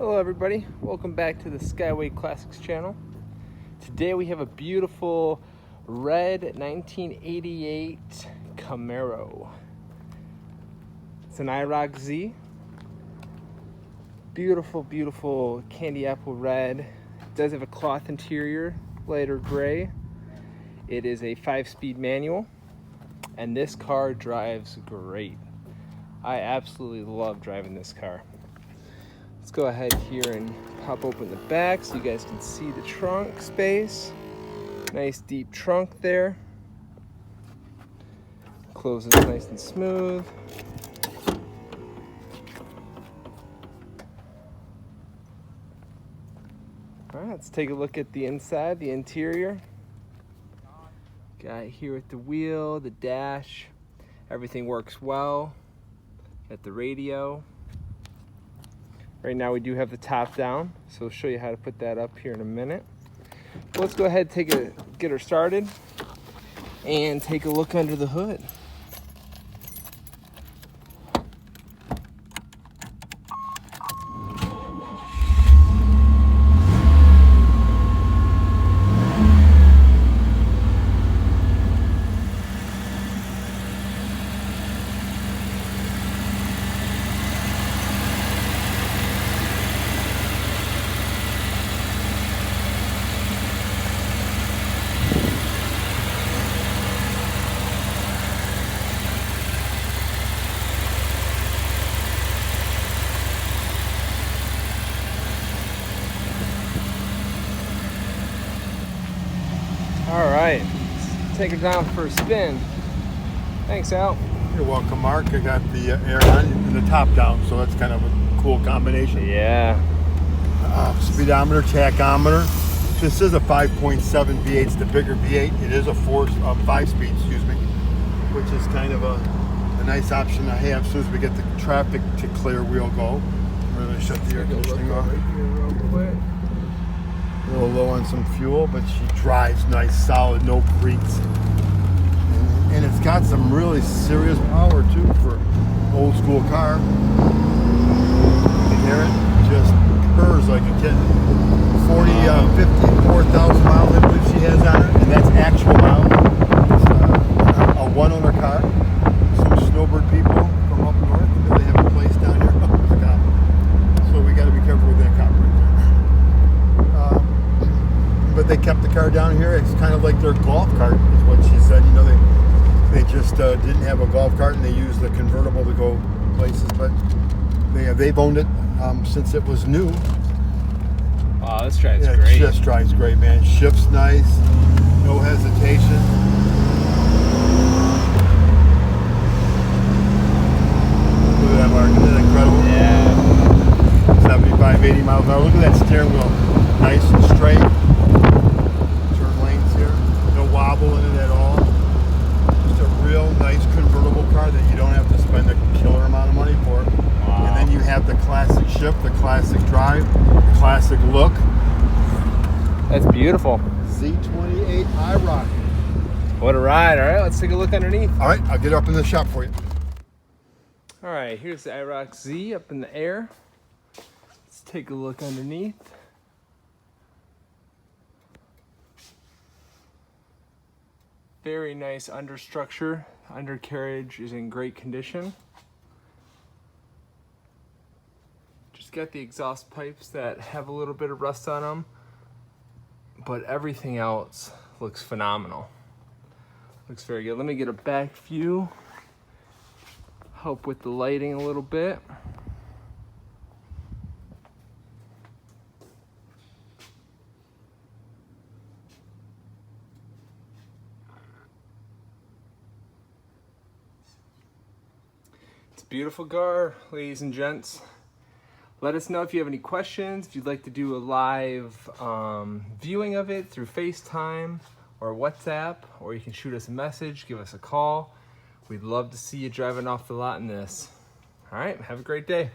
Hello everybody, welcome back to the Skyway Classics channel. Today we have a beautiful red 1988 Camaro. It's an IROC-Z. Beautiful, beautiful candy apple red. It does have a cloth interior, lighter gray. It is a 5-speed manual, and this car drives great. I absolutely love driving this car. Let's go ahead here and pop open the back so you guys can see the trunk space. Nice deep trunk there. Closes nice and smooth. All right, let's take a look at the inside, the interior. Got here with the wheel, the dash. Everything works well. Got the radio. Right now we do have the top down, so we'll show you how to put that up here in a minute. But let's go ahead and get her started and take a look under the hood. All right, let's take her down for a spin. Thanks, Al. You're welcome, Mark. I got the air on and the top down, so that's kind of a cool combination. Yeah. Speedometer, tachometer. This is a 5.7 V8. It's the bigger V8. It is a 5-speed, excuse me, which is kind of a nice option to have as soon as we get the traffic to clear. We'll go. We're going to shut the air conditioning off. A little low on some fuel, but she drives nice, solid, no creaks. And it's got some really serious power too for an old school car. You can hear it, just purrs like a kitten. 54,000 miles I believe she has on it, and that's actual miles. It's a one-owner car. Some snowbird people from up north, they have a place down here. So we got to be careful with that cop right there. But they kept the car down here. It's kind of like their golf cart, is what she said. You know, they just didn't have a golf cart and they used the convertible to go places. But they've owned it since it was new. Wow, this drives great. It just drives great, man. Shifts nice, no hesitation. Look at that, Mark. Isn't that incredible? Yeah. 75, 80 miles an hour. Look at that steering wheel. Nice and straight. Wobble in it at all. Just a real nice convertible car that you don't have to spend a killer amount of money for. Wow. And then you have the classic shift, the classic drive, the classic look. That's beautiful. Z28 IROC. What a ride. All right, let's take a look underneath. All right, I'll get up in the shop for you. All right, here's the IROC-Z up in the air. Let's take a look underneath. Very nice understructure. Undercarriage is in great condition. Just got the exhaust pipes that have a little bit of rust on them, but everything else looks phenomenal. Looks very good. Let me get a back view. Help with the lighting a little bit. Beautiful car, ladies and gents. Let us know if you have any questions, if you'd like to do a live viewing of it through FaceTime or WhatsApp, or you can shoot us a message, give us a call. We'd love to see you driving off the lot in this. All right, have a great day.